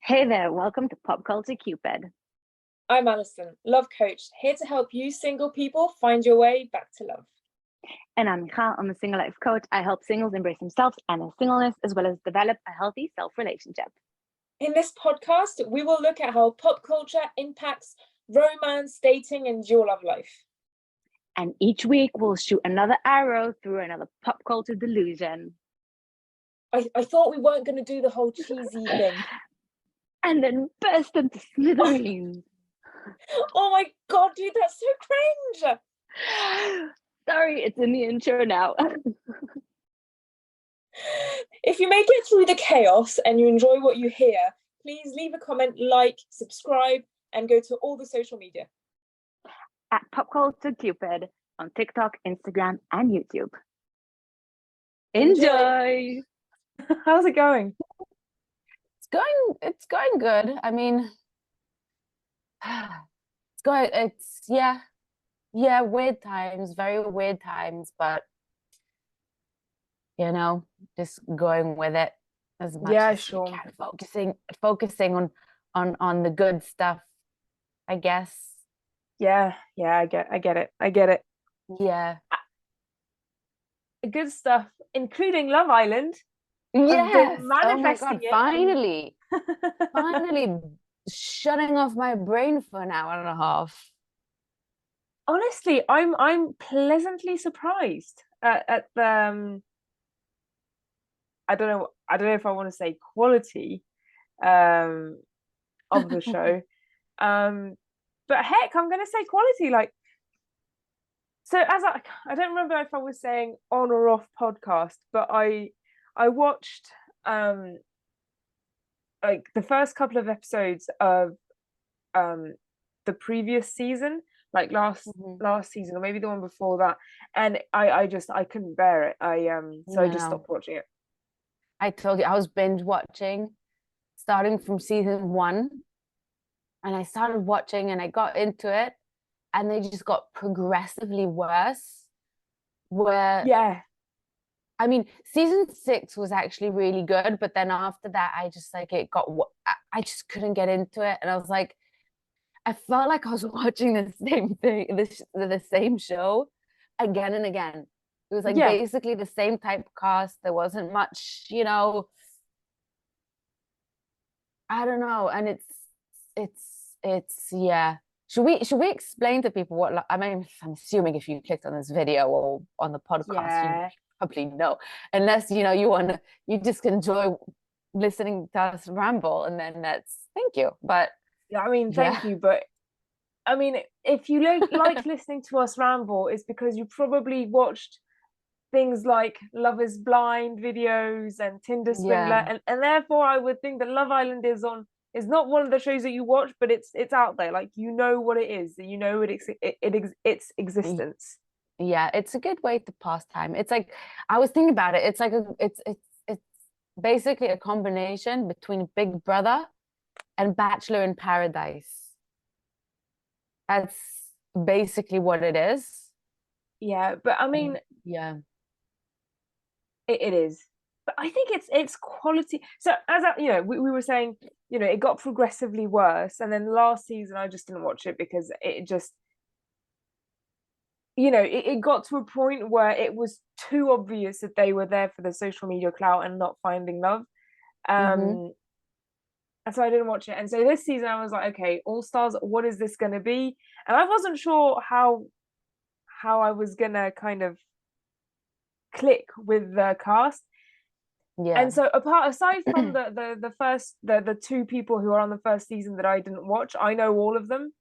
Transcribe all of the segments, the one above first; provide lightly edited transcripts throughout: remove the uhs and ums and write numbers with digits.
Hey there, welcome to Pop Culture Cupid. I'm Alison, love coach, here to help you single people find your way back to love. And I'm Michal, I'm a single life coach. I help singles embrace themselves and their singleness, as well as develop a healthy self relationship. In this podcast, we will look at how pop culture impacts romance, dating, and your love life. And each week we'll shoot another arrow through another pop culture delusion. I thought we weren't going to do the whole cheesy thing. And then burst into smithereens. Oh my god, dude, that's so cringe! Sorry, it's in the intro now. If you make it through the chaos and you enjoy what you hear, please leave a comment, like, subscribe, and go to all the social media. At Pop Culture Cupid on TikTok, Instagram, and YouTube. Enjoy! How's it going? It's going good. I mean, weird times, very weird times, but just going with it as much as you can, focusing on the good stuff, I guess. Yeah, I get it. Yeah. Good stuff, including Love Island. Yes. Oh my god, finally. Finally shutting off my brain for an hour and a half. Honestly, I'm pleasantly surprised at the I don't know if I want to say quality of the show. But heck, I'm gonna say quality. Like, so as I don't remember if I was saying on or off podcast, but I watched like the first couple of episodes of the previous season, like last season, or maybe the one before that, and I couldn't bear it. I just stopped watching it. I told you I was binge watching starting from season 1, and I started watching and I got into it, and they just got progressively worse. I mean, season 6 was actually really good, but then after that, I I just couldn't get into it, and I was like, I felt like I was watching the same thing, the same show again and again. It was like basically the same type of cast. There wasn't much, I don't know, and it's yeah. Should we explain to people what? I mean, I'm assuming if you clicked on this video or on the podcast, you probably know. Unless you just enjoy listening to us ramble, and then thank you. But yeah, I mean, thank you, but I mean, if you like listening to us ramble, it's because you probably watched things like Love is Blind videos and Tinder Swindler, and therefore I would think that Love Island is not one of the shows that you watch, but it's out there. Like, you know what it is, you know its existence. Yeah, it's a good way to pass time. It's like, I was thinking about it. It's like it's basically a combination between Big Brother and Bachelor in Paradise. That's basically what it is. Yeah, but I mean, it is. But I think it's quality. So as we were saying, it got progressively worse, and then last season I just didn't watch it because it just, it got to a point where it was too obvious that they were there for the social media clout and not finding love. And so I didn't watch it. And so this season I was like, okay, All Stars, what is this going to be? And I wasn't sure how I was going to kind of click with the cast. Yeah. And so aside from the two people who are on the first season that I didn't watch, I know all of them,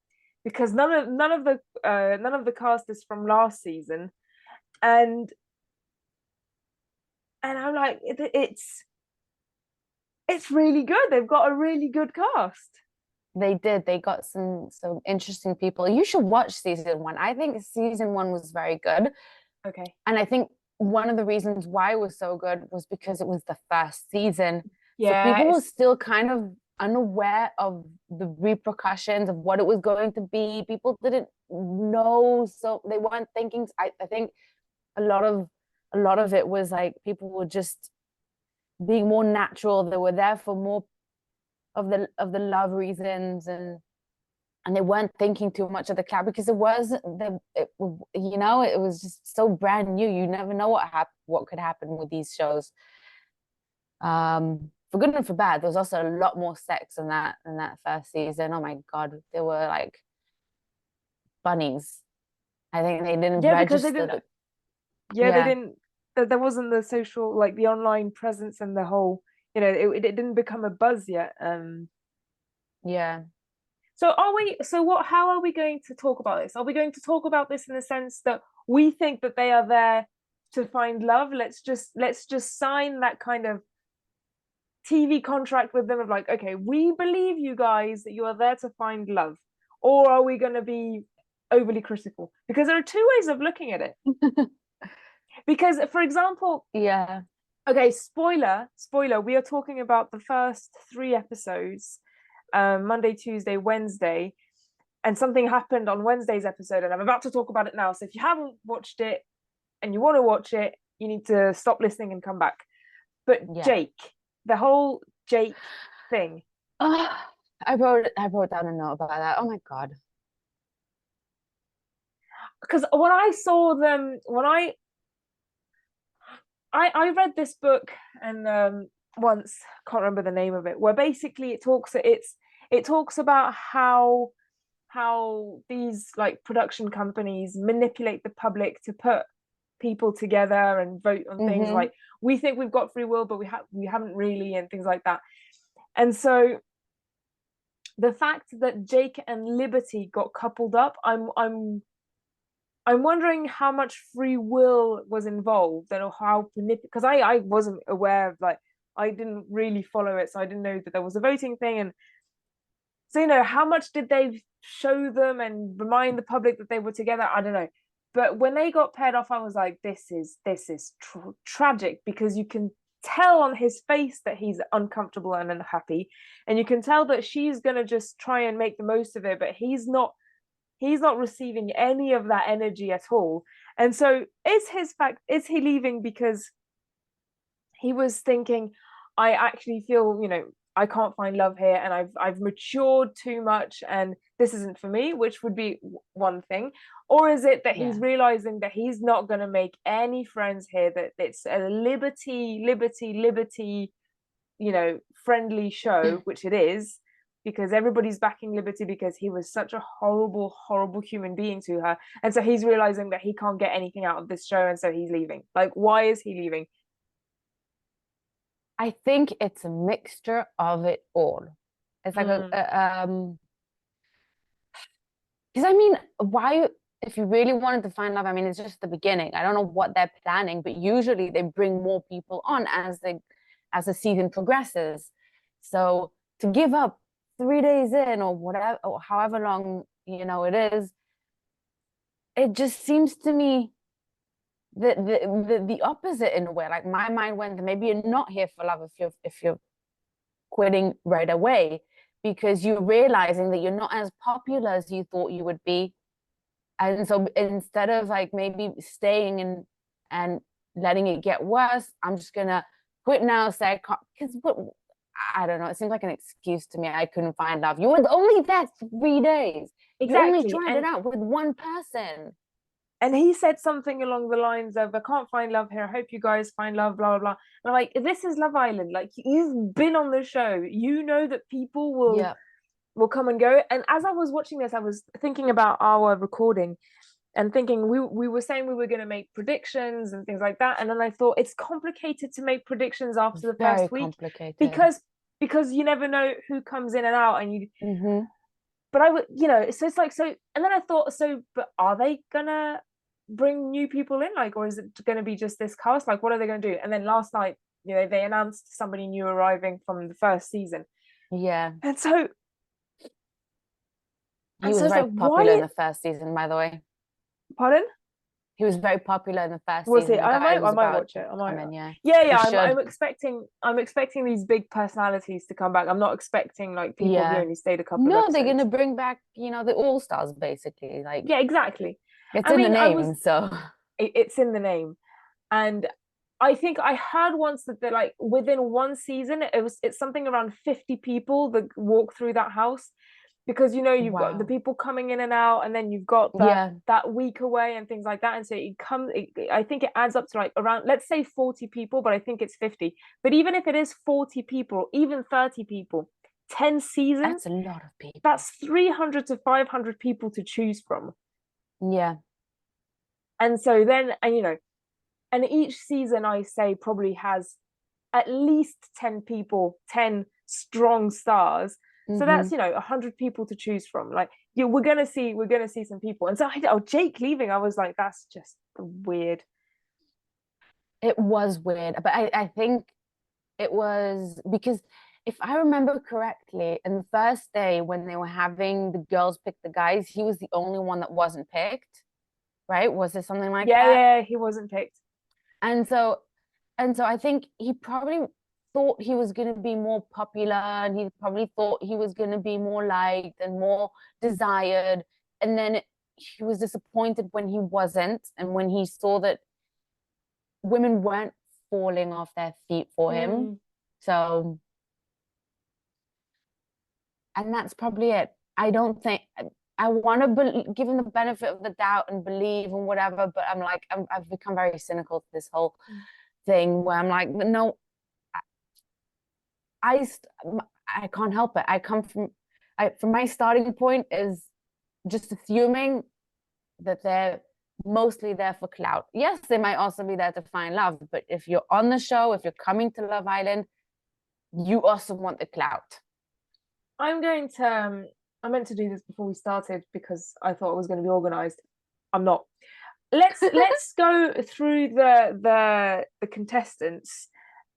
because none of the cast is from last season, and I'm like, it's really good. They've got a really good cast. They got some interesting people. You should watch season 1. I think season 1 was very good. Okay. And I think one of the reasons why it was so good was because it was the first season. Yeah, so people were still kind of unaware of the repercussions of what it was going to be. People didn't know, so they weren't thinking. I think a lot of it was like people were just being more natural. They were there for more of the love reasons, and they weren't thinking too much of the clout, because it wasn't it was just so brand new. You never know what could happen with these shows. For good and for bad. There was also a lot more sex in that first season. Oh my God, they were like bunnies. I think they didn't register. They didn't. There wasn't the social, like the online presence and the whole. It didn't become a buzz yet. Yeah. So how are we going to talk about this? Are we going to talk about this in the sense that we think that they are there to find love? Let's just sign that kind of TV contract with them of like, okay, we believe you guys that you are there to find love. Or are we going to be overly critical? Because there are two ways of looking at it. Because, for example, okay, spoiler, we are talking about the first 3 episodes, Monday, Tuesday, Wednesday, and something happened on Wednesday's episode, and I'm about to talk about it now. So if you haven't watched it and you want to watch it, you need to stop listening and come back. But Jake, the whole Jake thing. I wrote down a note about that. Oh my God. Because when I saw them, I read this book, and once, can't remember the name of it, where basically it talks about how these like production companies manipulate the public to put people together and vote on things like, we think we've got free will, but we haven't really, and things like that. And so the fact that Jake and Liberty got coupled up, I'm wondering how much free will was involved, and how, because I wasn't aware of, like, I didn't really follow it, so I didn't know that there was a voting thing. And so, how much did they show them and remind the public that they were together? I don't know. But when they got paired off, I was like, this is tragic, because you can tell on his face that he's uncomfortable and unhappy, and you can tell that she's gonna just try and make the most of it, but he's not receiving any of that energy at all. And so is he leaving because he was thinking, I actually feel, I can't find love here, and I've matured too much, and this isn't for me, which would be one thing? Or is it that he's realizing that he's not going to make any friends here, that it's a liberty, friendly show, which it is, because everybody's backing Liberty, because he was such a horrible human being to her. And so he's realizing that he can't get anything out of this show, and so he's leaving. Like, why is he leaving? I think it's a mixture of it all. It's like because I mean, why, if you really wanted to find love, I mean, it's just the beginning. I don't know what they're planning, but usually they bring more people on as the season progresses. So to give up 3 days in, or whatever, or however long it is, it just seems to me the opposite in a way. Like, my mind went to, maybe you're not here for love if you're quitting right away, because you're realizing that you're not as popular as you thought you would be. And so instead of like maybe staying and letting it get worse, I'm just gonna quit now, say I can't, because I don't know, it seems like an excuse to me. I couldn't find love. You were only there 3 days. Exactly. You only tried it out with one person. And he said something along the lines of, I can't find love here, I hope you guys find love, blah, blah, blah. And I'm like, this is Love Island. Like, you've been on the show. You know that people will come and go. And as I was watching this, I was thinking about our recording and thinking we were saying we were going to make predictions and things like that. And then I thought, it's complicated to make predictions after the first week. Because you never know who comes in and out, and you... But I would, so it's like, so, and then I thought, but are they gonna bring new people in, like, or is it gonna be just this cast? Like, what are they gonna do? And then last night, they announced somebody new arriving from the first season. Yeah. And so he was very popular in the first season, by the way. Pardon? He was very popular in the first season. Was he? I might watch it. I'm expecting these big personalities to come back. I'm not expecting like people who only stayed a couple of episodes. They're going to bring back, the all-stars, basically. Like, yeah, exactly. It's in the name, so... It's in the name. And I think I heard once that they're like within one season, it's something around 50 people that walk through that house, because you've got the people coming in and out, and then you've got that week away and things like that, and so I think it adds up to like around, let's say 40 people, but I think it's 50. But even if it is 40 people, even 30 people, 10 seasons, that's a lot of people. That's 300 to 500 people to choose from. Yeah. And so then, and each season, I say, probably has at least 10 people, 10 strong stars. So that's 100 people to choose from. Like, we're gonna see some people. And so Jake leaving, I was like, that's just weird. It was weird, but I think it was because if I remember correctly, in the first day when they were having the girls pick the guys, he was the only one that wasn't picked, right? Was there something like that? Yeah, he wasn't picked. And so I think he probably thought he was going to be more popular, and he probably thought he was going to be more liked and more desired. And then he was disappointed when he wasn't, and when he saw that women weren't falling off their feet for him. So, and that's probably it. I don't think I want to give him the benefit of the doubt and believe and whatever, but I'm like, I've become very cynical to this whole thing where I'm like, no, I can't help it. From my starting point is just assuming that they're mostly there for clout. Yes, they might also be there to find love, but if you're on the show, if you're coming to Love Island, you also want the clout. I meant to do this before we started because I thought it was going to be organized. I'm not. Let's go through the contestants,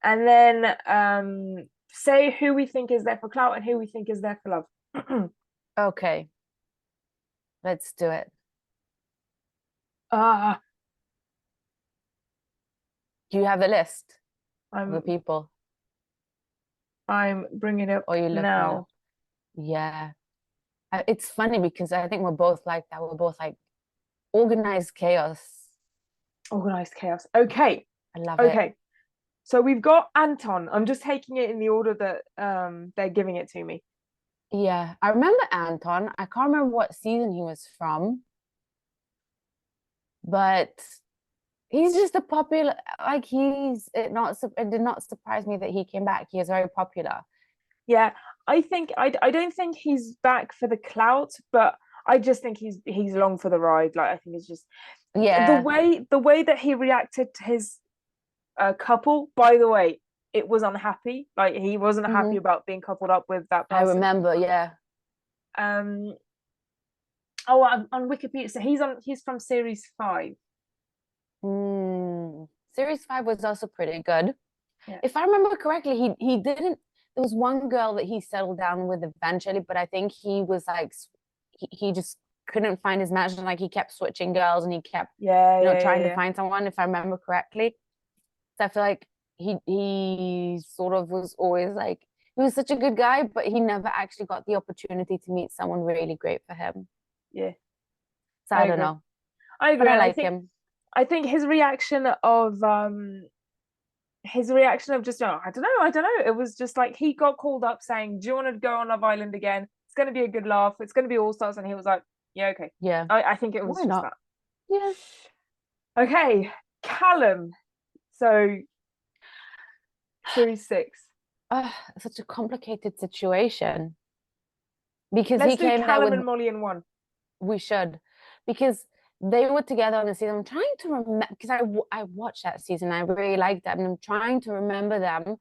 and then say who we think is there for clout and who we think is there for love. Okay, let's do it. Do you have the list of the people? I'm bringing it up now. Yeah, it's funny because I think we're both like that. We're both like organized chaos. Organized chaos. Okay, I love it. Okay, so we've got Anton. I'm just taking it in the order that they're giving it to me. Yeah, I remember Anton. I can't remember what season he was from, but he's just a popular. Like it did not surprise me that he came back. He is very popular. Yeah, I don't think he's back for the clout, but I just think he's along for the ride. Like, I think it's just the way that he reacted to his couple. By the way, it was unhappy. Like, he wasn't happy about being coupled up with that person. I remember, yeah. On Wikipedia, so he's from series 5. Series 5 was also pretty good. Yeah. If I remember correctly, he didn't. There was one girl that he settled down with eventually, but I think he was like he just couldn't find his match, and like he kept switching girls, and he kept trying to find someone, if I remember correctly. So I feel like he sort of was always like, he was such a good guy, but he never actually got the opportunity to meet someone really great for him. Yeah. So I don't know. I agree. But I like him. I think his reaction of just, I don't know. It was just like, he got called up saying, do you want to go on Love Island again? It's going to be a good laugh. It's going to be All Stars. And he was like, yeah, okay. Yeah. I think it was Why just not? that. Yeah. Okay. Callum. So, series 6. Such a complicated situation. Because Let's he do came Callum there with, and Molly in one. We should. Because they were together on the season. I'm trying to remember, because I watched that season. I really liked them, and I'm trying to remember them.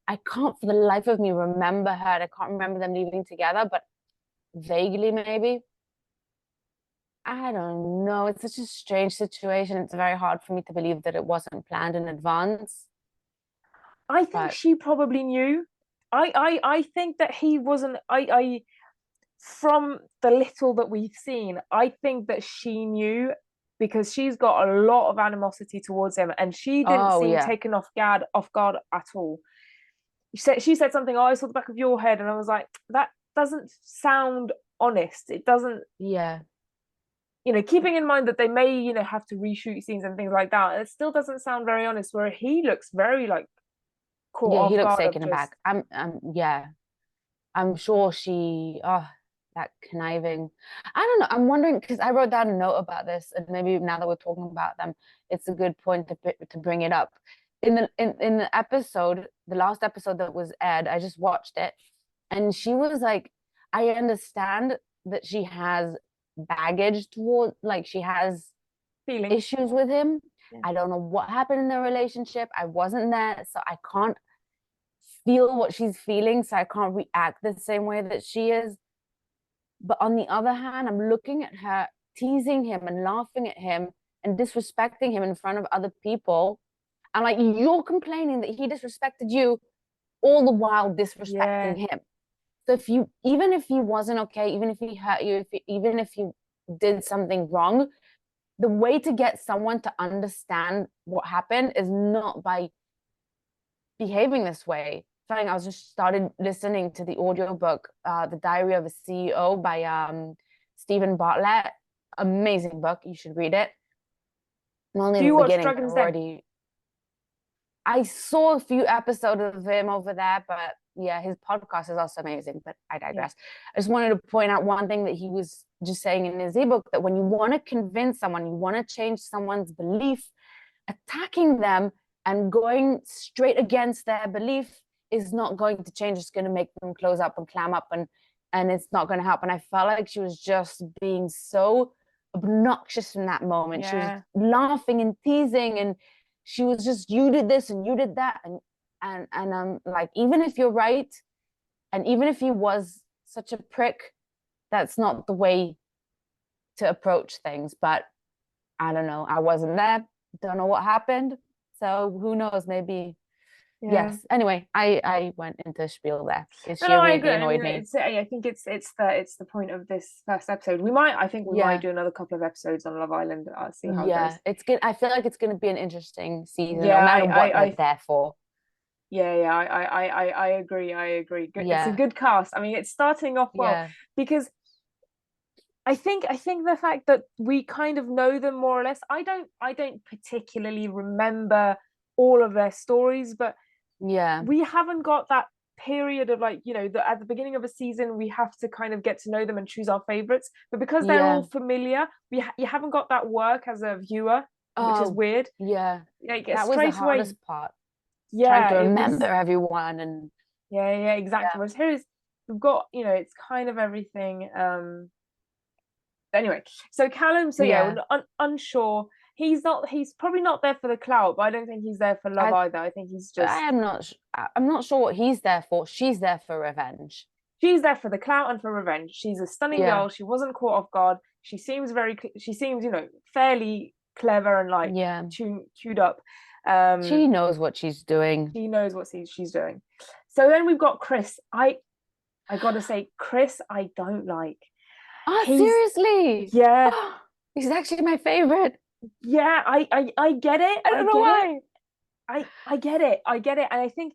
I can't for the life of me remember her. I can't remember them leaving together, but vaguely maybe. I don't know. It's such a strange situation. It's very hard for me to believe that it wasn't planned in advance. I think she probably knew. I think that he wasn't. From the little that we've seen, I think that she knew, because she's got a lot of animosity towards him, and she didn't seem taken off guard at all. She said something, I saw the back of your head, and I was like, that doesn't sound honest. It doesn't. Yeah. you know, keeping in mind that they may, you know, have to reshoot scenes and things like that, it still doesn't sound very honest, where he looks very like caught Yeah, off he looks guard of taken just aback. Yeah, I'm sure she, oh, that conniving. I don't know. I'm wondering because I wrote down a note about this, and maybe now that we're talking about them, it's a good point to bring it up. In the episode, the last episode that was aired, I just watched it, and she was like, I understand that she has baggage toward, like she has feeling. issues with him. Yeah. I don't know what happened in their relationship. I wasn't there, so I can't feel what she's feeling, so I can't react the same way that she is. But on the other hand, I'm looking at her teasing him and laughing at him and disrespecting him in front of other people. And like, you're complaining that he disrespected you, all the while disrespecting him. So if you, even if he wasn't okay, even if he hurt you, even if he did something wrong, the way to get someone to understand what happened is not by behaving this way. I was just started listening to the audiobook, The Diary of a CEO by Stephen Bartlett. Amazing book. You should read it. I'm only Do in you the watch beginning, Dragon's Den? I saw a few episodes of him over there, but yeah, his podcast is also amazing, but I digress. I just wanted to point out one thing that he was just saying in his ebook, that when you want to convince someone, you want to change someone's belief, attacking them and going straight against their belief is not going to change. It's going to make them close up and clam up, and it's not going to help. And I felt like she was just being so obnoxious in that moment. She was laughing and teasing, and she was just, you did this and you did that, and I'm like, even if you're right, and even if he was such a prick, that's not the way to approach things. But I don't know, I wasn't there, don't know what happened, so who knows, maybe. Yes. Anyway, I went into spiel there. She really annoyed me. I think it's the point of this first episode. I think we might do another couple of episodes on Love Island. See how it goes. It's good. I feel like it's going to be an interesting season, no matter what they're there for. I agree. Good. It's a good cast. I mean, it's starting off well because I think the fact that we kind of know them more or less. I don't particularly remember all of their stories, but we haven't got that period of like, you know, at the beginning of a season we have to kind of get to know them and choose our favorites, but because they're all familiar, you haven't got that work as a viewer, which is weird. Like, that was the hardest part. Trying to remember everyone. And exactly. Whereas here is, we've got, you know, it's kind of everything. Anyway, so Callum, unsure. He's probably not there for the clout, but I don't think he's there for love either. I think he's just, I'm not sure what he's there for. She's there for revenge. She's there for the clout and for revenge. She's a stunning girl. She wasn't caught off guard. She seems, you know, fairly clever and like tuned up. She knows what she's doing. She knows what she's doing. So then we've got Chris. I gotta say, Chris, I don't like. Oh, seriously? Yeah. He's actually my favorite. Yeah, I get it. I don't know why. I get it. And I think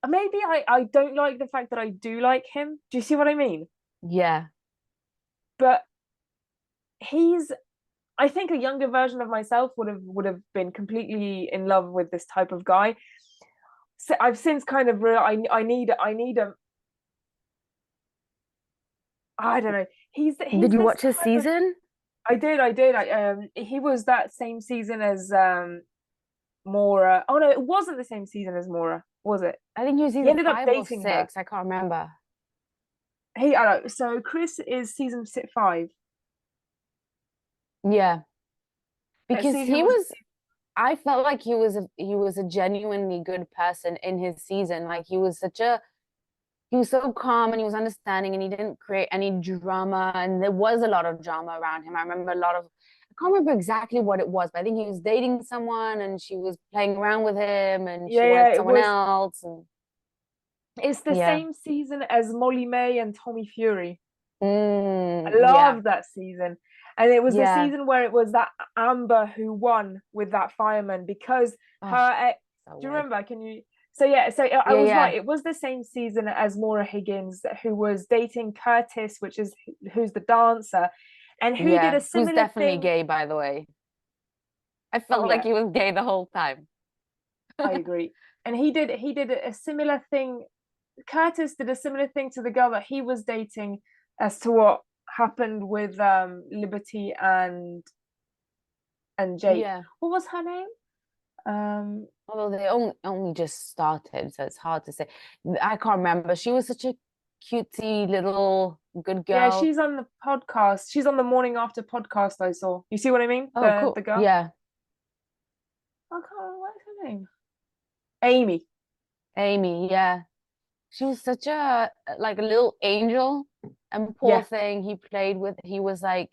maybe I don't like the fact that I do like him. Do you see what I mean? Yeah. But I think a younger version of myself would have been completely in love with this type of guy. So I've since kind of realized I need a, I don't know. Did you watch his season? I did. He was that same season as Maura. Oh no, it wasn't the same season as Maura, was it? I think he was either 5 or 6. Her. I can't remember. I don't know. So Chris is season 5. Yeah, because I felt like he was a genuinely good person in his season. Like he was so calm and he was understanding and he didn't create any drama, and there was a lot of drama around him. I remember I can't remember exactly what it was, but I think he was dating someone and she was playing around with him and she wanted someone else. And it's the same season as Molly May and Tommy Fury. I love that season. And it was the season where it was that Amber who won with that fireman because her ex, do you remember? Can you? So I was right. It was the same season as Maura Higgins, who was dating Curtis, who's the dancer. and who did a who's similar definitely thing. gay, by the way. I felt like he was gay the whole time. I agree. And he did a similar thing. Curtis did a similar thing to the girl that he was dating, as to what happened with Liberty and Jake. Yeah. What was her name? Although they only just started, so it's hard to say. I can't remember. She was such a cutesy little good girl. Yeah, she's on the podcast. She's on the Morning After podcast I saw. You see what I mean? Oh, cool. The girl? Yeah. I can't remember what's her name. Amy. Amy, yeah. She was such a like a little angel, and poor thing he played with. He was like,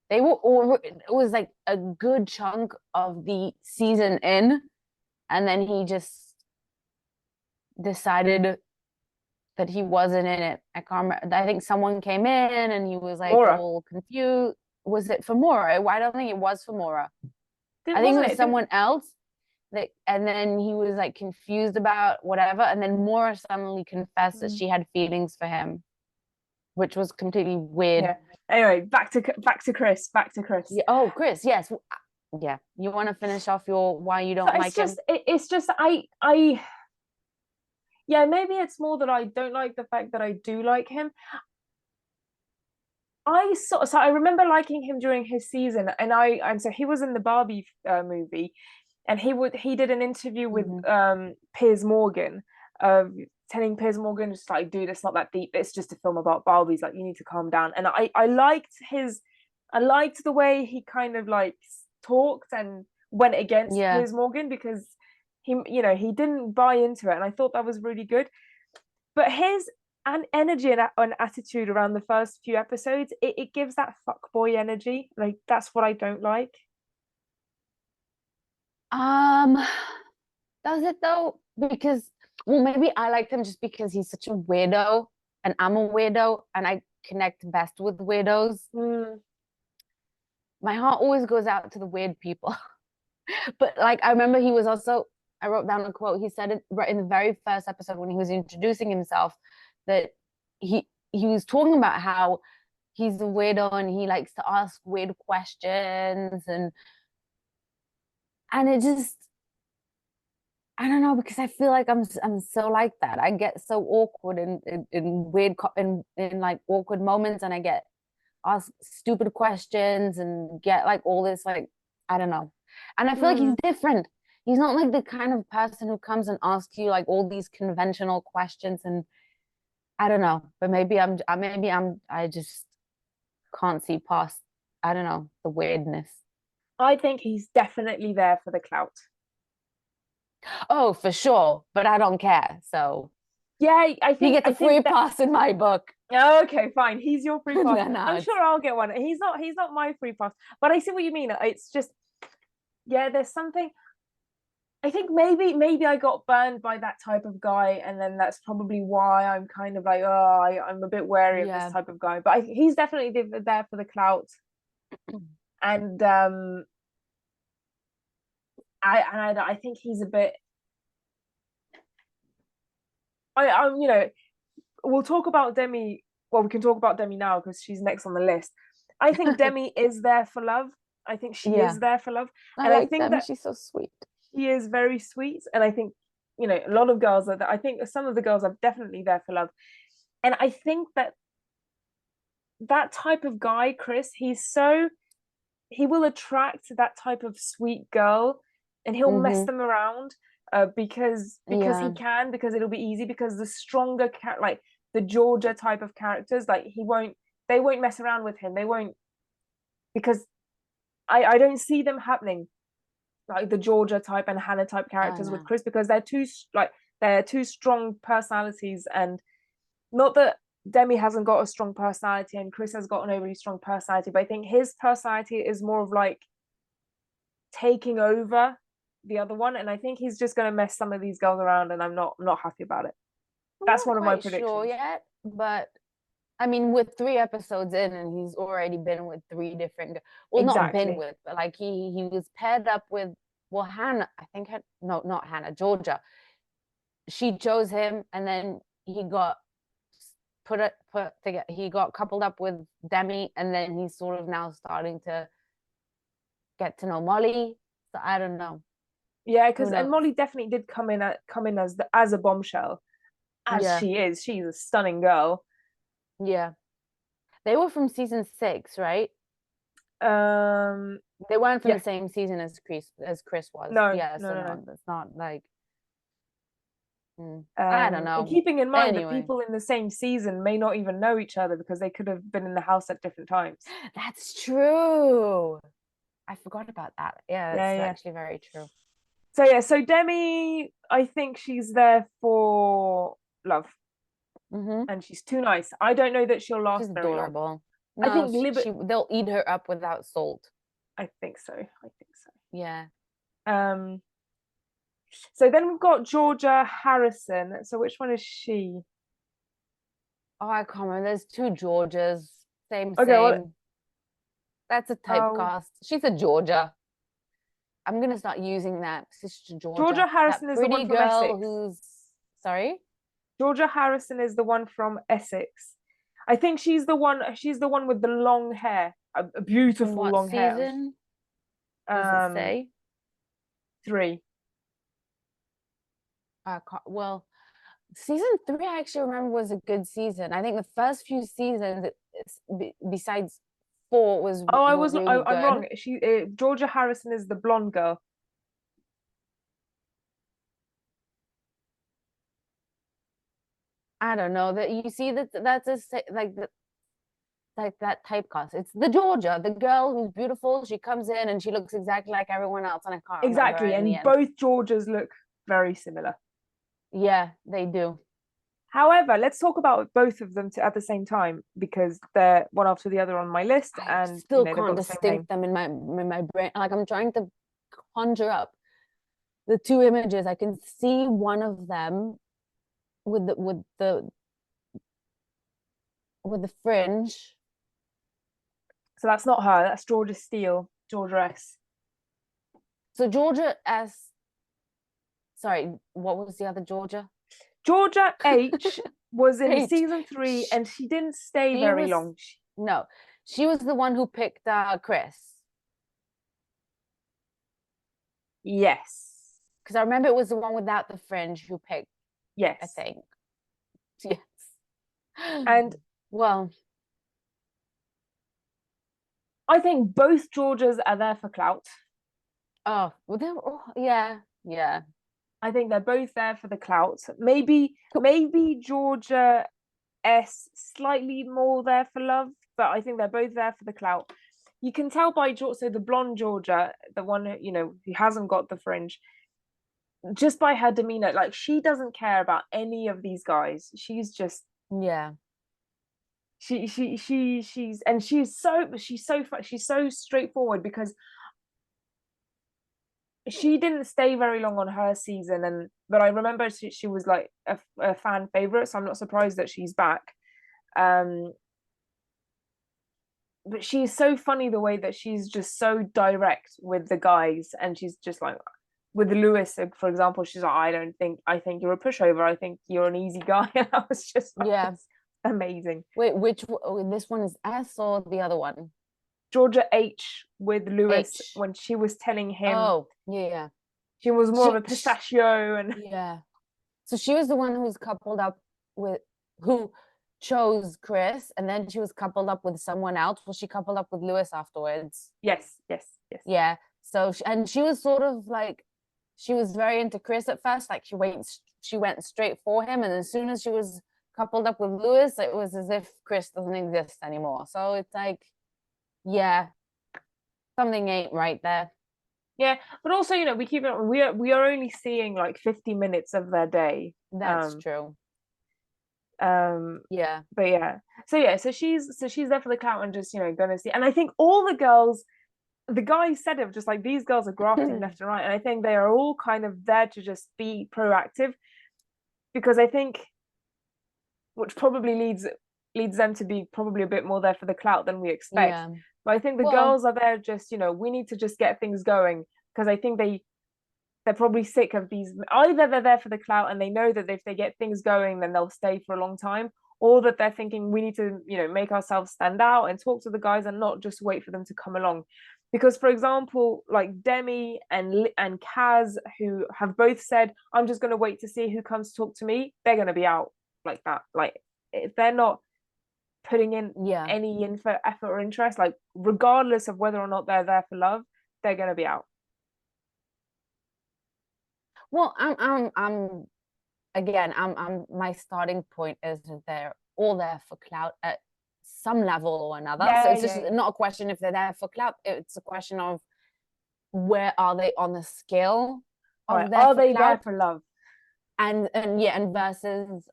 they were all, it was like a good chunk of the season in, and then he just decided that he wasn't in it. I can't remember. I think someone came in and he was like Maura. all confused. Was it for Maura? I don't think it was for Maura. I think it was someone else. And then he was like confused about whatever, and then Maura suddenly confessed that she had feelings for him, which was completely weird. Yeah. Anyway, back to Chris. Yeah. Oh, Chris, yes. Yeah. You want to finish off your why you don't like him? It's just I yeah, maybe it's more that I don't like the fact that I do like him. So I remember liking him during his season, and so he was in the Barbie movie, and he did an interview with Piers Morgan, telling Piers Morgan, just like, dude, it's not that deep, it's just a film about Barbies, like, you need to calm down. And I liked the way he kind of like talked and went against Piers Morgan, because he didn't buy into it, and I thought that was really good. But his energy and attitude around the first few episodes, it gives that fuckboy energy. Like, that's what I don't like. Does it though? Because, well, maybe I liked him just because he's such a weirdo, and I'm a weirdo, and I connect best with weirdos. My heart always goes out to the weird people. But like, I remember he was also, I wrote down a quote. He said it right in the very first episode when he was introducing himself, that he was talking about how he's a weirdo and he likes to ask weird questions, and it just, I don't know, because I feel like I'm so like that. I get so awkward in weird in like awkward moments, and I get asked stupid questions and get like all this, like, I don't know. And I feel like he's different. He's not like the kind of person who comes and asks you like all these conventional questions, and I don't know. But maybe I just can't see past, I don't know, the weirdness. I think he's definitely there for the clout. Oh, for sure, but I don't care. So yeah, I think he gets a free pass in my book. Okay, fine. He's your free pass. No, I'm sure I'll get one. He's not my free pass, but I see what you mean. It's just, yeah, there's something. I think maybe I got burned by that type of guy, and then that's probably why I'm kind of like, I'm a bit wary of this type of guy. But he's definitely there for the clout, and I think he's a bit. We'll talk about Demi. Well, we can talk about Demi now because she's next on the list. I think Demi is there for love. I think she is there for love, and I think that she's so sweet. She is very sweet, and I think a lot of girls are. I think some of the girls are definitely there for love, and I think that type of guy, Chris, he will attract that type of sweet girl, and he'll mess them around because he can, because it'll be easy, because the stronger like the Georgia type of characters, like they won't mess around with him. They won't, because I don't see them happening, like the Georgia type and Hannah type characters with Chris, because they're two strong personalities. And not that Demi hasn't got a strong personality and Chris has got an overly strong personality, but I think his personality is more of like taking over the other one, and I think he's just going to mess some of these girls around, and I'm not happy about it. That's one of my predictions. Sure yet, but I mean, with 3 episodes in, and he's already been with 3 different, not been with, but like he was paired up with, well, Hannah, I think, not Hannah, Georgia. She chose him, and then he got he got coupled up with Demi, and then he's sort of now starting to get to know Molly. So I don't know. Yeah, because and Molly definitely did come in as a bombshell, as she is. She's a stunning girl. Yeah, they were from season 6, right? They weren't from the same season as Chris was. No, no. That's not like. I don't know. And keeping in mind that people in the same season may not even know each other because they could have been in the house at different times. That's true. I forgot about that. Yeah, that's actually very true. So Demi, I think she's there for love, and she's too nice. I don't know that she'll last. She's adorable. No, I think they'll eat her up without salt. I think so. Yeah. So then we've got Georgia Harrison. So which one is she? Oh, I can't remember. There's 2 Georgias. Same. Well, that's a typecast. She's a Georgia. I'm gonna start using that. Sister Georgia. Georgia Harrison is the one from Essex. Sorry? Georgia Harrison is the one from Essex. I think she's the one with the long hair. A beautiful long hair. Season? Does it say? 3. Well, season 3 I actually remember was a good season. I think the first few seasons, besides 4, was I'm wrong. Georgia Harrison is the blonde girl. I don't know that you see that's like that typecast. It's the Georgia, the girl who's beautiful. She comes in and she looks exactly like everyone else, and I can't exactly. And both Georgias look very similar. Yeah, they do. However, let's talk about both of them at the same time because they're one after the other on my list, and still can't distinct them in my brain. Like I'm trying to conjure up the 2 images. I can see one of them with the fringe. So that's not her. That's Georgia Steele. Georgia S. So Georgia S. Sorry, what was the other Georgia? Georgia H was in season 3, and she didn't stay very long. No, she was the one who picked Chris. Yes, because I remember it was the one without the fringe who picked. Yes, I think. Yes, and well, I think both Georgias are there for clout. Oh, well, yeah. I think they're both there for the clout. Maybe Georgia S slightly more there for love, but I think they're both there for the clout. You can tell by so the blonde Georgia, the one who hasn't got the fringe, just by her demeanor, like she doesn't care about any of these guys. She's just she's so straightforward because she didn't stay very long on her season, but I remember she was like a fan favorite, so I'm not surprised that she's back. But she's so funny the way that she's just so direct with the guys, and she's just like with Lewis, for example, she's like, I think you're a pushover. I think you're an easy guy. And I was just like, amazing. Wait, this one is S or the other one? Georgia H with Lewis when she was telling him. Oh, yeah. She was more of a pistachio and so she was the one who was coupled up with who chose Chris, and then she was coupled up with someone else. Was she coupled up with Lewis afterwards? Yes. Yeah. So she was sort of like, she was very into Chris at first. Like she went straight for him, and as soon as she was coupled up with Lewis, it was as if Chris doesn't exist anymore. So it's like, yeah, something ain't right there. Yeah, but also, we are only seeing like 50 minutes of their day. That's true. Yeah, but yeah, so she's there for the clout and just gonna see. And I think all the girls, the guys said it, just like these girls are grafting left and right, and I think they are all kind of there to just be proactive, because I think, which probably leads them to be probably a bit more there for the clout than we expect. Yeah. But I think the girls are there just, we need to just get things going, because I think they're probably sick of these. Either they're there for the clout and they know that if they get things going, then they'll stay for a long time, or that they're thinking we need to, you know, make ourselves stand out and talk to the guys and not just wait for them to come along. Because, for example, like Demi and Kaz, who have both said, I'm just going to wait to see who comes to talk to me, they're going to be out like that. Like, if they're not putting in any effort or interest, like, regardless of whether or not they're there for love, they're going to be out. Well, I'm again, my starting point is that they're all there for clout at some level or another. So it's just not a question if they're there for clout. It's a question of where are they on the scale of are they there for love? And versus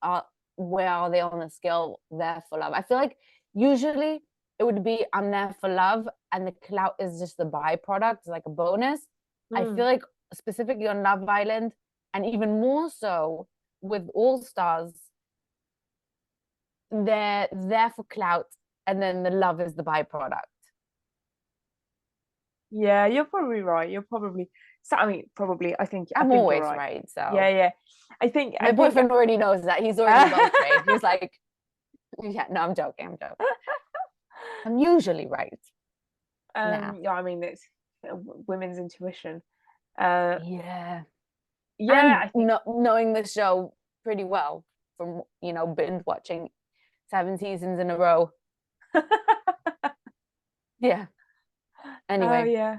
where are they on the scale there for love? I feel like usually it would be I'm there for love and the clout is just the byproduct, like a bonus. I feel like specifically on Love Island, and even more so with All Stars, they're there for clout and then the love is the byproduct. Yeah, you're probably right. I think I'm always right. So yeah. I think my boyfriend already knows that. He's already well trained. He's like, yeah, no, I'm joking. I'm usually right. Yeah, I mean, it's women's intuition. Yeah. I think knowing the show pretty well from, you know, binge watching 7 seasons in a row. Yeah. Anyway. yeah.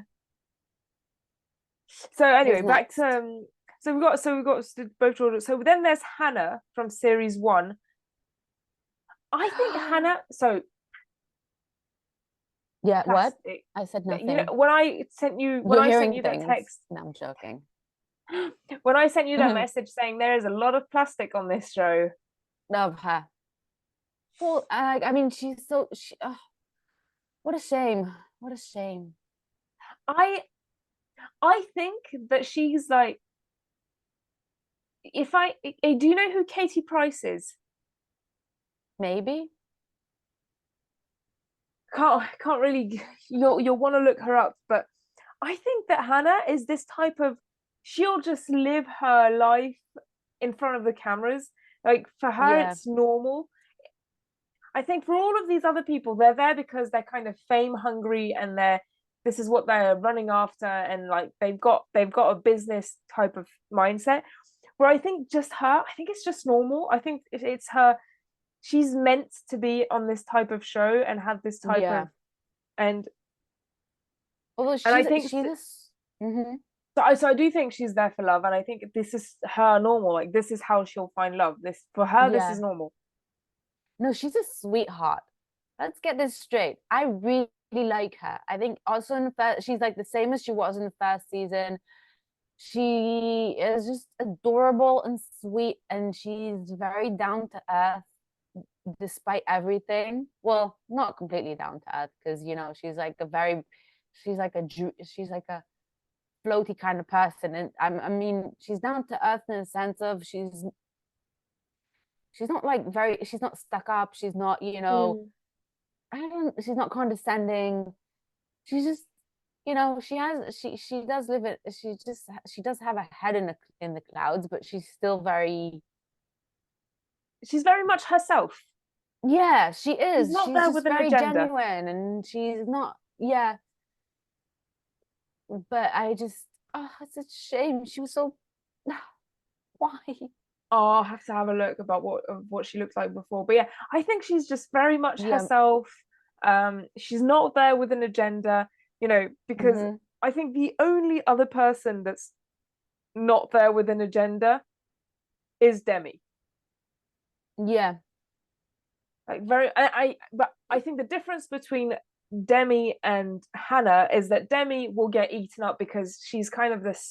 So anyway, back to so we've got both children. So then there's Hannah from series 1. I think Hannah. So yeah, plastic. What? I said nothing. You know, when I sent you that text. No, I'm joking. When I sent you that message saying there is a lot of plastic on this show. Love her. Well, I mean, she's so. What a shame. What a shame. I think that she's like. Do you know who Katie Price is? Maybe. Can't really. You'll want to look her up, but I think that Hannah is this type of. She'll just live her life in front of the cameras. Like, for her, it's normal. I think for all of these other people, they're there because they're kind of fame hungry and this is what they're running after, and like they've got a business type of mindset. Where I think just her, I think it's just normal. I think it's her. She's meant to be on this type of show and have this type of, and although I think so I do think she's there for love, and I think this is her normal. Like, this is how she'll find love. This for her, this is normal. No, she's a sweetheart. Let's get this straight. I really like her. I think also in the first, she's like the same as she was in the first season. She is just adorable and sweet, and she's very down to earth despite everything. Well, not completely down to earth, because, you know, she's like a floaty kind of person, and I mean, she's down to earth in the sense of she's not like she's not stuck up, she's not, you know, she's not condescending. She's just, you know, she does live it. She does have a head in the clouds, but she's very much herself. Yeah, she is. She's not there with an agenda. Genuine, and she's not. Yeah. But I just, it's a shame. She was so. Why? I'll have to have a look about what she looks like before. But yeah, I think she's just very much herself. She's not there with an agenda, you know, because I think the only other person that's not there with an agenda is Demi. Yeah. Like, but I think the difference between Demi and Hannah is that Demi will get eaten up because she's kind of this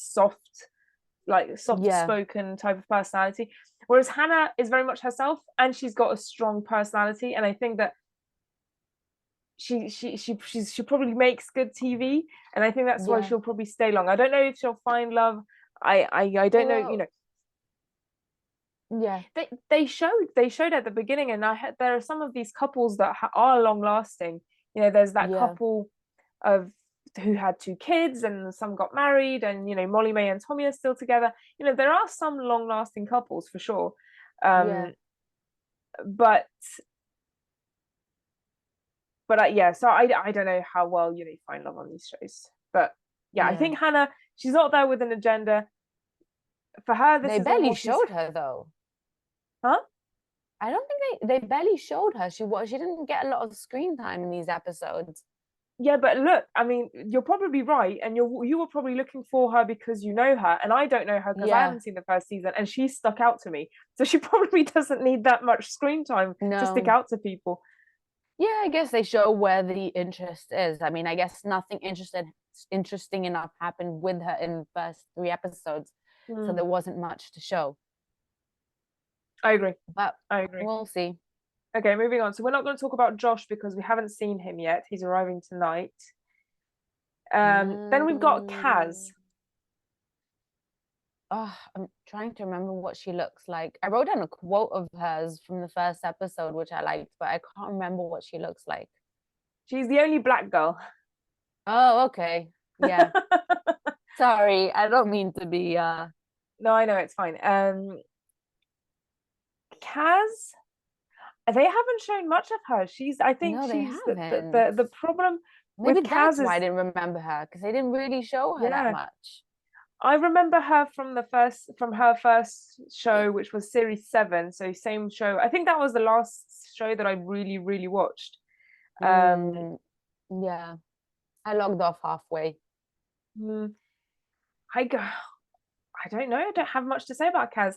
soft-spoken type of personality, whereas Hannah is very much herself and she's got a strong personality, and I think that she probably makes good TV, and I think that's why she'll probably stay long. I don't know if she'll find love. I don't know, you know. Yeah, they showed at the beginning, and there are some of these couples that are long lasting. You know, there's that couple who had 2 kids, and some got married, and, you know, Molly May and Tommy are still together. You know, there are some long lasting couples for sure. but yeah, so I don't know how well you find love on these shows, but yeah, I think Hannah, she's not there with an agenda. For her, this They is barely showed her though. Huh? I don't think they barely showed her. She didn't get a lot of screen time in these episodes. Yeah, but look, I mean, you're probably right, and you were probably looking for her because you know her, and I don't know her because I haven't seen the first season, and she stuck out to me. So she probably doesn't need that much screen time to stick out to people. Yeah, I guess they show where the interest is. I mean, I guess nothing interesting enough happened with her in the first 3 episodes, so there wasn't much to show. I agree. But I agree. We'll see. Okay, moving on. So we're not going to talk about Josh because we haven't seen him yet. He's arriving tonight. Then we've got Kaz. Oh, I'm trying to remember what she looks like. I wrote down a quote of hers from the first episode, which I liked, but I can't remember what she looks like. She's the only black girl. Oh, okay. Yeah. Sorry, I don't mean to be No, I know, it's fine. Kaz, they haven't shown much of her. I think she's the problem. Maybe with that's Kaz why I didn't remember her, because they didn't really show her that much. I remember her from her first show, which was series 7. So same show. I think that was the last show that I really, really watched. Yeah, I logged off halfway. I don't know. I don't have much to say about Kaz.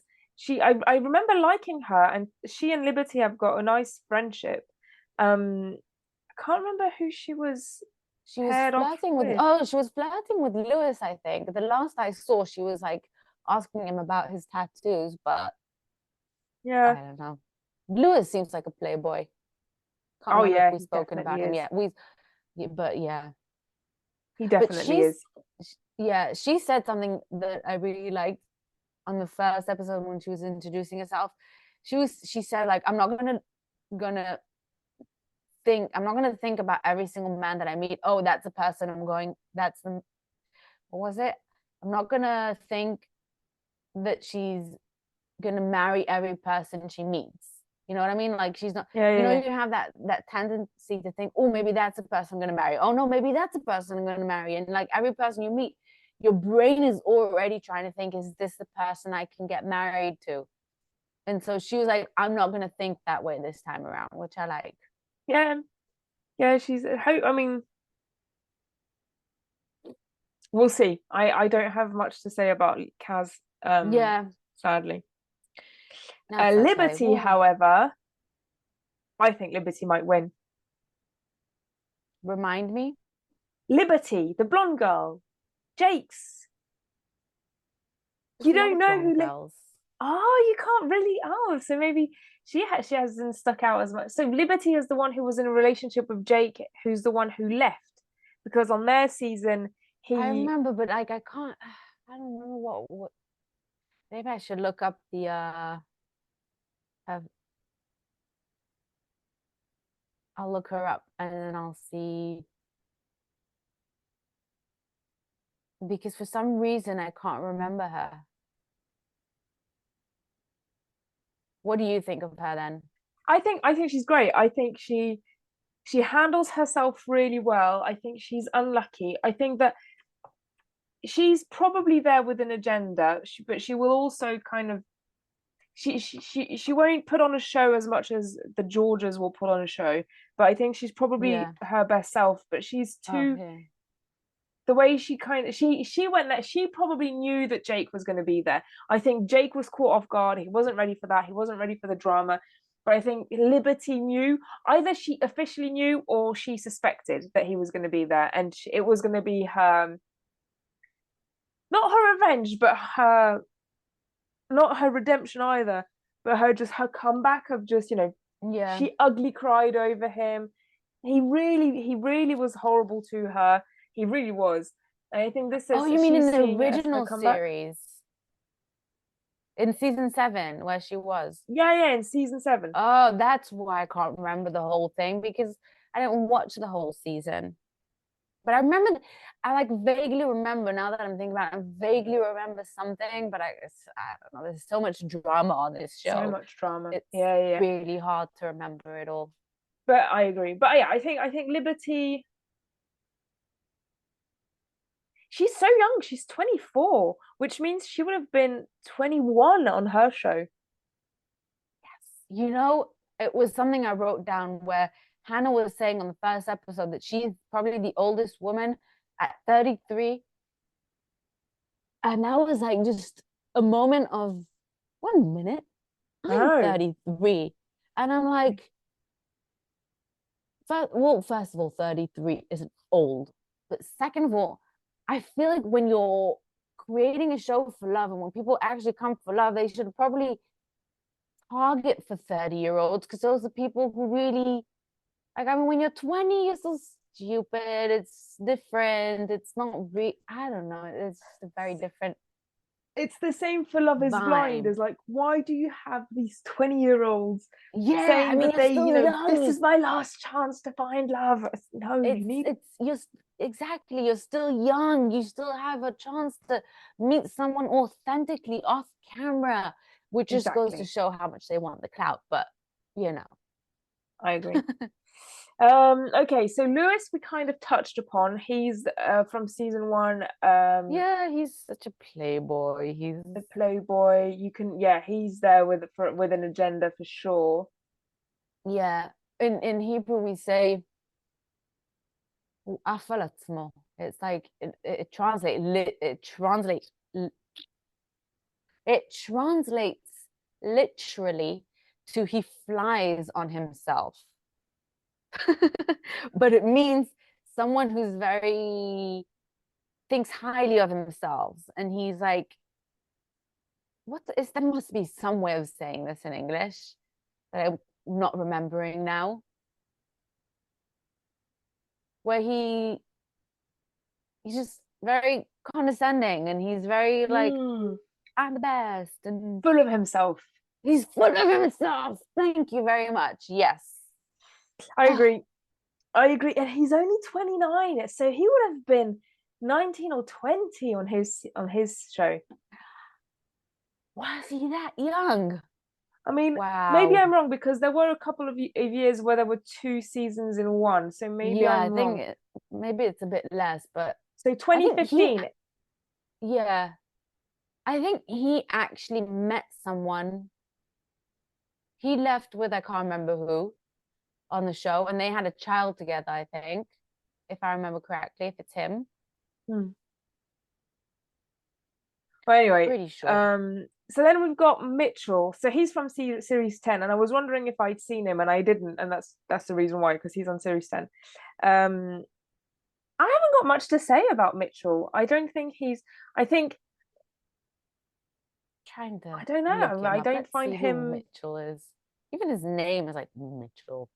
I remember liking her, and she and Liberty have got a nice friendship. I can't remember who she was. She was flirting with. Oh, she was flirting with Lewis, I think. The last I saw, she was like asking him about his tattoos, but I don't know. Lewis seems like a playboy. Can't remember if we've spoken about him yet. But yeah, he definitely is. Yeah, she said something that I really liked on the first episode when she was introducing herself. She said, like, I'm not gonna think about every single man that I meet. Oh, that's a person what was it? I'm not gonna think that she's gonna marry every person she meets. You know what I mean? Like, she's not, you have that tendency to think, oh, maybe that's a person I'm gonna marry. Oh no, maybe that's a person I'm gonna marry. And like every person you meet, your brain is already trying to think, is this the person I can get married to? And so she was like, I'm not gonna think that way this time around, which I like. Yeah, she's I mean, we'll see. I don't have much to say about Kaz, sadly. Liberty, okay. However, I think Liberty might win. Remind me. Liberty, the blonde girl, Jake's. You don't know who girls. Oh, you can't really. Oh, so maybe she hasn't stuck out as much. So Liberty is the one who was in a relationship with Jake, who's the one who left, because on their season I remember, but like I can't. I don't know what. Maybe I should look up the. I'll look her up and then I'll see. Because for some reason I can't remember her. What do you think of her then? I think she's great. I think she handles herself really well. I think she's unlucky. I think that she's probably there with an agenda, but she will also kind of she won't put on a show as much as the Georges will put on a show. But I think she's probably her best self. But she's too. The way she went there, she probably knew that Jake was going to be there. I think Jake was caught off guard. He wasn't ready for that. He wasn't ready for the drama. But I think Liberty knew. Either she officially knew or she suspected that he was going to be there, and it was going to be her, not her revenge, but not her redemption either, but her comeback of just, she ugly cried over him. He really was horrible to her. He really was. And I think this is. Oh, you mean in the original series? In season 7, where she was? Yeah, in season 7. Oh, that's why I can't remember the whole thing, because I didn't watch the whole season. But I remember, I like vaguely remember, now that I'm thinking about it, I vaguely remember something, but I don't know. There's so much drama on this So show. much drama. It's Yeah. really hard to remember it all. But I agree. But yeah, I think Liberty. She's so young. She's 24, which means she would have been 21 on her show. You know, it was something I wrote down where Hannah was saying on the first episode that she's probably the oldest woman at 33. And that was like just a moment of 1 minute. I'm 33. And I'm like, first of all, 33 isn't old. But second of all, I feel like when you're creating a show for love and when people actually come for love, they should probably target for 30-year-olds, because those are people who really, like, I mean, when you're 20, you're so stupid. It's different. It's not I don't know. It's just a very different. It's the same for Love is Blind. Vibe. Is like, why do you have these 20-year-olds Yeah, saying I mean, that they, you're you still know, this young. is my last chance to find love? No, you need. Exactly. You're still young. You still have a chance to meet someone authentically off camera, which just goes to Exactly. show how much they want the clout. But you know, I agree. Okay, so Lewis we kind of touched upon. He's from season 1. yeah, he's such a playboy. He's a playboy. You can, yeah, he's there with an agenda for sure. Yeah, in Hebrew we say "afalatzmo." It's like it translates literally to he flies on himself. But it means someone who's very thinks highly of themselves, and he's like, there must be some way of saying this in English that I'm not remembering now, where he's just very condescending and he's very like, I'm the best, and full of himself. He's full of himself. Thank you very much. Yes, I agree. And he's only 29, so he would have been 19 or 20 on his show. Was he that young? I mean, wow. Maybe I'm wrong, because there were a couple of years where there were 2 seasons in one, so maybe I'm wrong. Maybe it's a bit less, but so 2015. Yeah, I think he actually met someone. He left with, I can't remember who, on the show, and they had a child together, I think, if I remember correctly, if it's him. Well, anyway, pretty sure. So then we've got Mitchell. So he's from series 10, and I was wondering if I'd seen him, and I didn't, and that's the reason why, because he's on series 10. I haven't got much to say about Mitchell. I don't think I think trying to I don't know. I don't find him. Mitchell is, even his name is like Mitchell.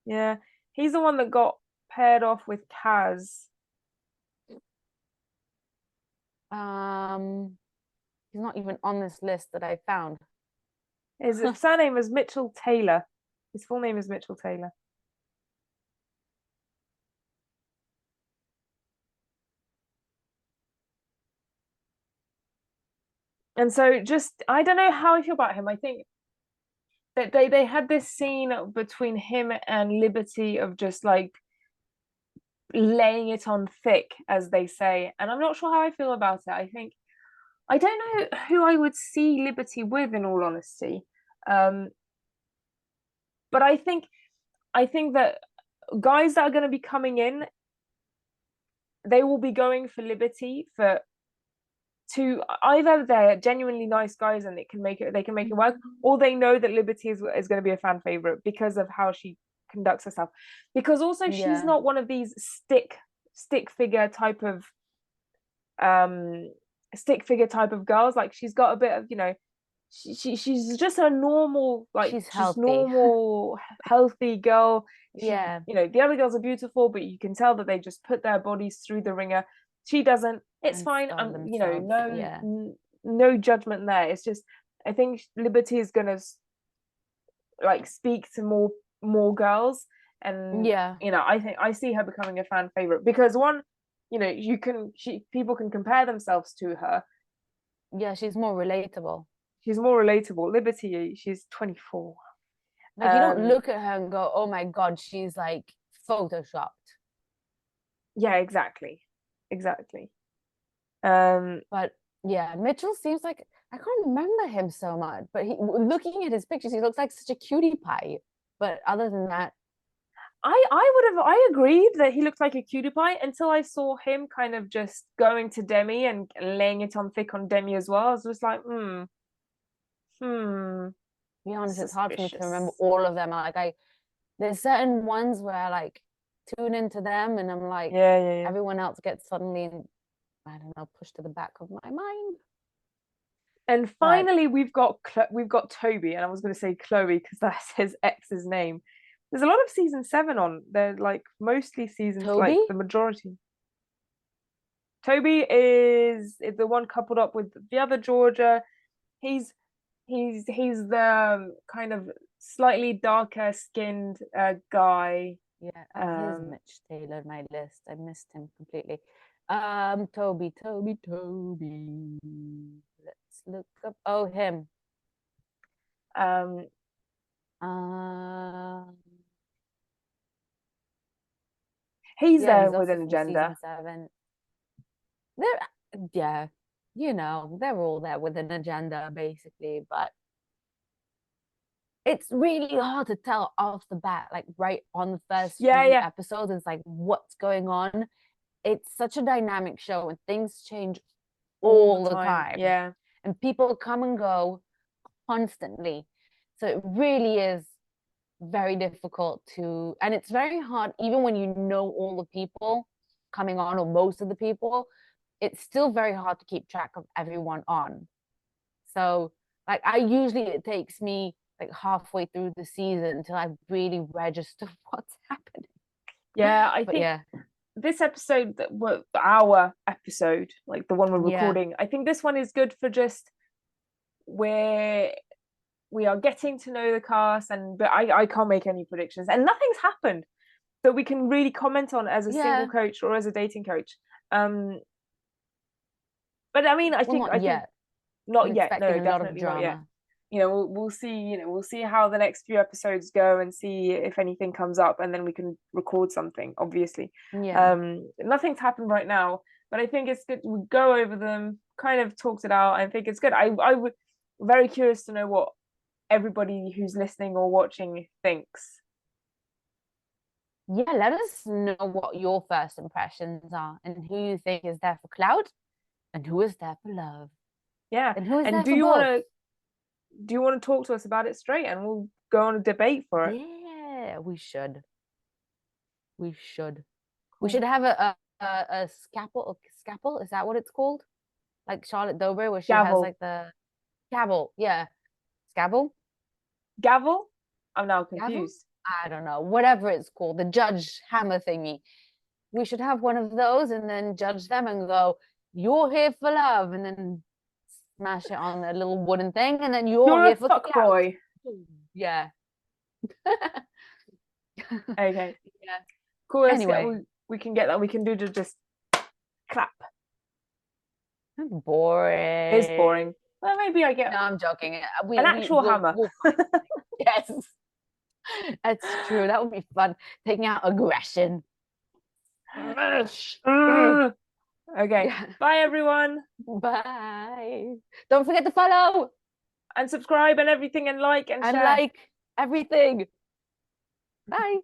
Yeah, he's the one that got paired off with Kaz. He's not even on this list that I found. His surname is Mitchell Taylor. His full name is Mitchell Taylor. And so I don't know how I feel about him. I think that they had this scene between him and Liberty of just like laying it on thick, as they say, and I'm not sure how I feel about it. I don't know who I would see Liberty with, in all honesty. But I think that guys that are going to be coming in, they will be going for Liberty to either they're genuinely nice guys and they can make it work, or they know that Liberty is going to be a fan favorite because of how she conducts herself. Because also she's not one of these stick figure type of girls. Like, she's got a bit of, she's just a normal, like, she's just normal healthy girl. The other girls are beautiful, but you can tell that they just put their bodies through the ringer. She doesn't. It's fine. No judgment there. It's just, I think Liberty is gonna like speak to more girls, And Yeah. you know, I think I see her becoming a fan favorite because one, you know, people can compare themselves to her. Yeah, she's more relatable. She's more relatable. Liberty, she's 24. Like you don't look at her and go, oh my God, she's like photoshopped. Yeah, exactly. But yeah, Mitchell seems like, I can't remember him so much, but looking at his pictures, he looks like such a cutie pie. But other than that, I agreed that he looked like a cutie pie until I saw him kind of just going to Demi and laying it on thick on Demi as well. I was just like, to be honest, it's hard for me to remember suspicious. all of them. There's certain ones where I like tune into them and I'm like, Yeah. everyone else gets suddenly, I don't know, pushed to the back of my mind. And finally, we've got Toby, and I was going to say Chloe because that's his ex's name. There's a lot of season 7 on. They're like mostly seasons, Toby? like the majority. Toby is the one coupled up with the other Georgia. He's the kind of slightly darker skinned guy. Yeah, here's Mitch Taylor, my list. I missed him completely. Toby. Let's look up. Oh, him. He's yeah, there he's with also an from agenda. season 7. Yeah, you know, they're all there with an agenda, basically, but it's really hard to tell off the bat, like right on the first few episodes. It's like, what's going on? It's such a dynamic show and things change all the time. Yeah. And people come and go constantly. So it really is very difficult and it's very hard, even when you know all the people coming on or most of the people, it's still very hard to keep track of everyone on. So like it takes me like halfway through the season until I really register what's happening. Yeah, I think this episode, our episode, like the one we're recording, I think this one is good for just where we are getting to know the cast, but I can't make any predictions and nothing's happened that we can really comment on as a single coach or as a dating coach. But I mean, I think not yet. No, definitely not yet. You know, we'll see. You know, we'll see how the next few episodes go and see if anything comes up, and then we can record something. Obviously, nothing's happened right now, but I think it's good. We go over them, kind of talked it out. I think it's good. I would very curious to know what everybody who's listening or watching thinks. Yeah, let us know what your first impressions are and who you think is there for clout and who is there for love. Yeah, and who is there do for you both? Do you want to talk to us about it straight and we'll go on a debate for it? Yeah, we should. Cool. We should have a scalpel. Scalpel, is that what it's called? Like Charlotte Dobre, where she has like the gavel. Yeah, scalpel. Gavel? I'm now confused. Gavel? I don't know. Whatever it's called, the judge hammer thingy. We should have one of those and then judge them and go, "You're here for love," and then smash it on a little wooden thing, and then you're here for fuck boy. Yeah. Okay. Yeah. Cool. Anyway, we can get that. We can do just clap. That's boring. It's boring. Well, maybe I get. No, I'm joking. An actual hammer. Yes, that's true. That would be fun. Taking out aggression. Okay. Yeah. Bye, everyone. Bye. Don't forget to follow and subscribe and everything and like and share. Like everything. Bye.